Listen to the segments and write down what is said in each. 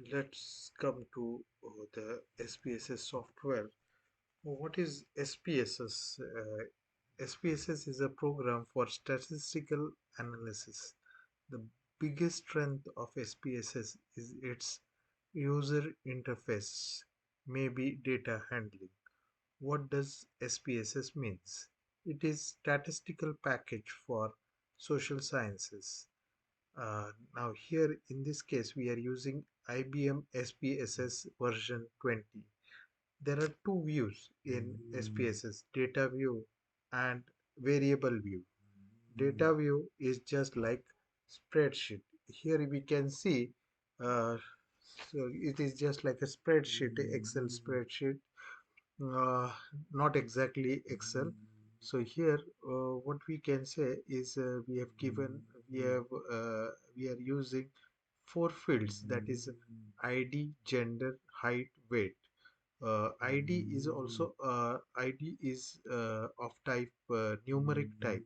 Let's come to the SPSS software. What is SPSS? SPSS is a program for statistical analysis. The biggest strength of SPSS is its user interface, maybe data handling. What does SPSS means? It is statistical package for social sciences. Now here in this case we are using IBM SPSS version 20. There are two views in SPSS, data view and variable view. Data view is just like spreadsheet. Here we can see, uh, so it is just like a spreadsheet, Excel spreadsheet, uh, not exactly Excel. So here, what we can say is we have we are using four fields, that is ID, gender, height, weight. ID is also ID is of type numeric type.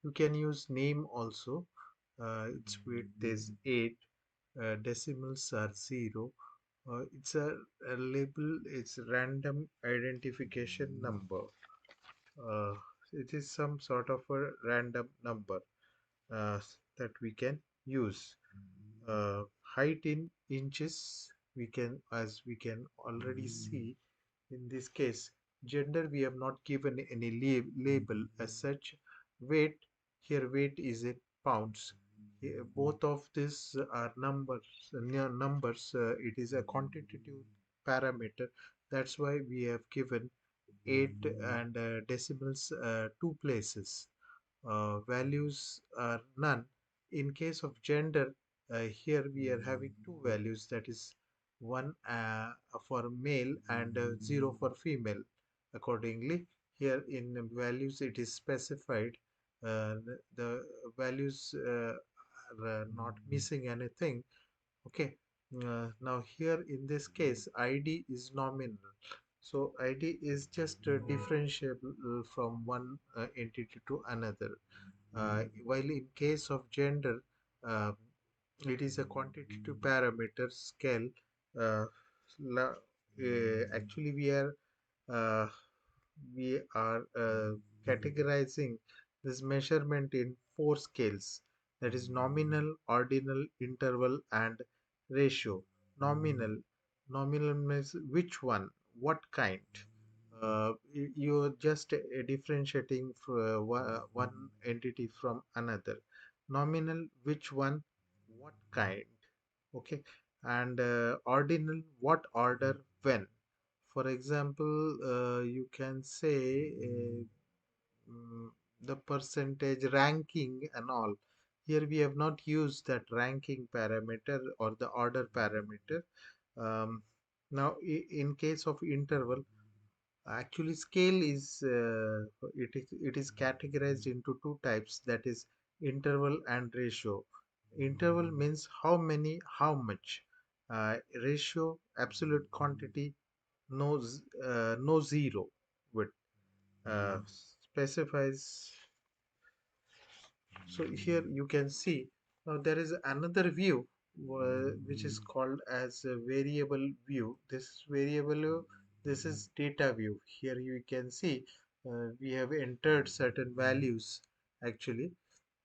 You can use name also. Its width is 8. Decimals are 0. It's a label. It's random identification number. Uh, it is some sort of a random number uh, that we can use. Height in inches, we can, as we can already see in this case. Gender, we have not given any label as such. Weight, here weight is in pounds. Both of these are numbers. It is a quantitative parameter. That's why we have given 8 and decimals two places. Values are none. In case of gender, here we are having two values, that is one for male and 0 for female. Accordingly, here in the values it is specified. The values are not missing anything. Okay. Now here in this case, ID is nominal. So ID is just differentiable from one entity to another. While in case of gender, uh, it is a quantitative parameter scale. Uh, Actually, uh, we are categorizing this measurement in four scales, that is nominal, ordinal, interval and ratio. Nominal nominal means which one, what kind. You're just differentiating one entity from another. Nominal, which one, what kind. Okay. And ordinal, what order, when. For example, you can say mm, the percentage ranking and all. Here we have not used that ranking parameter or the order parameter. Um, Now, in case of interval, actually scale is it is categorized into two types, that is interval and ratio. Interval means how many, how much. Ratio, absolute quantity, no zero with specifies. So here you can see, now there is another view which is called as a variable view. This variable view, this is data view. Here you can see we have entered certain values actually.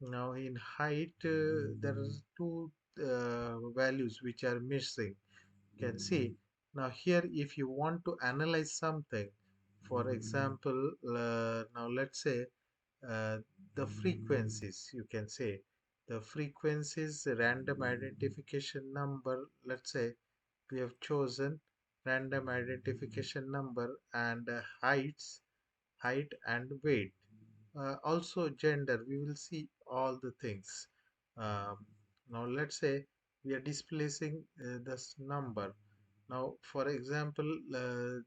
Now in height, there is two values which are missing. You can see. Now here if you want to analyze something, for example, now let's say uh, the frequencies, you can say the frequencies random identification number. Let's say we have chosen random identification number and height and weight. Also gender, we will see all the things. um, Now let's say we are displacing this number. Now for example,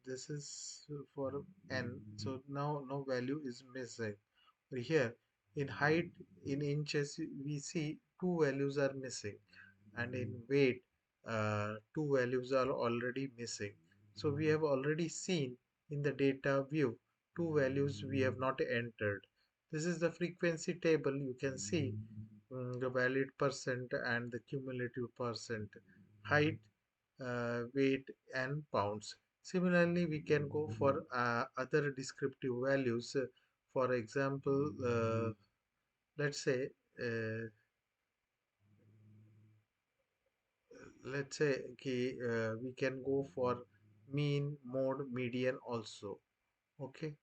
this is for n, so now no value is missing. Here in height, in inches, we see two values are missing, and in weight, two values are already missing. So we have already seen in the data view two values we have not entered. This is the frequency table. You can see the valid percent and the cumulative percent. Height, weight and pounds. Similarly, we can go for other descriptive values. For example, let's say uh, we can go for mean, mode, median also. Okay.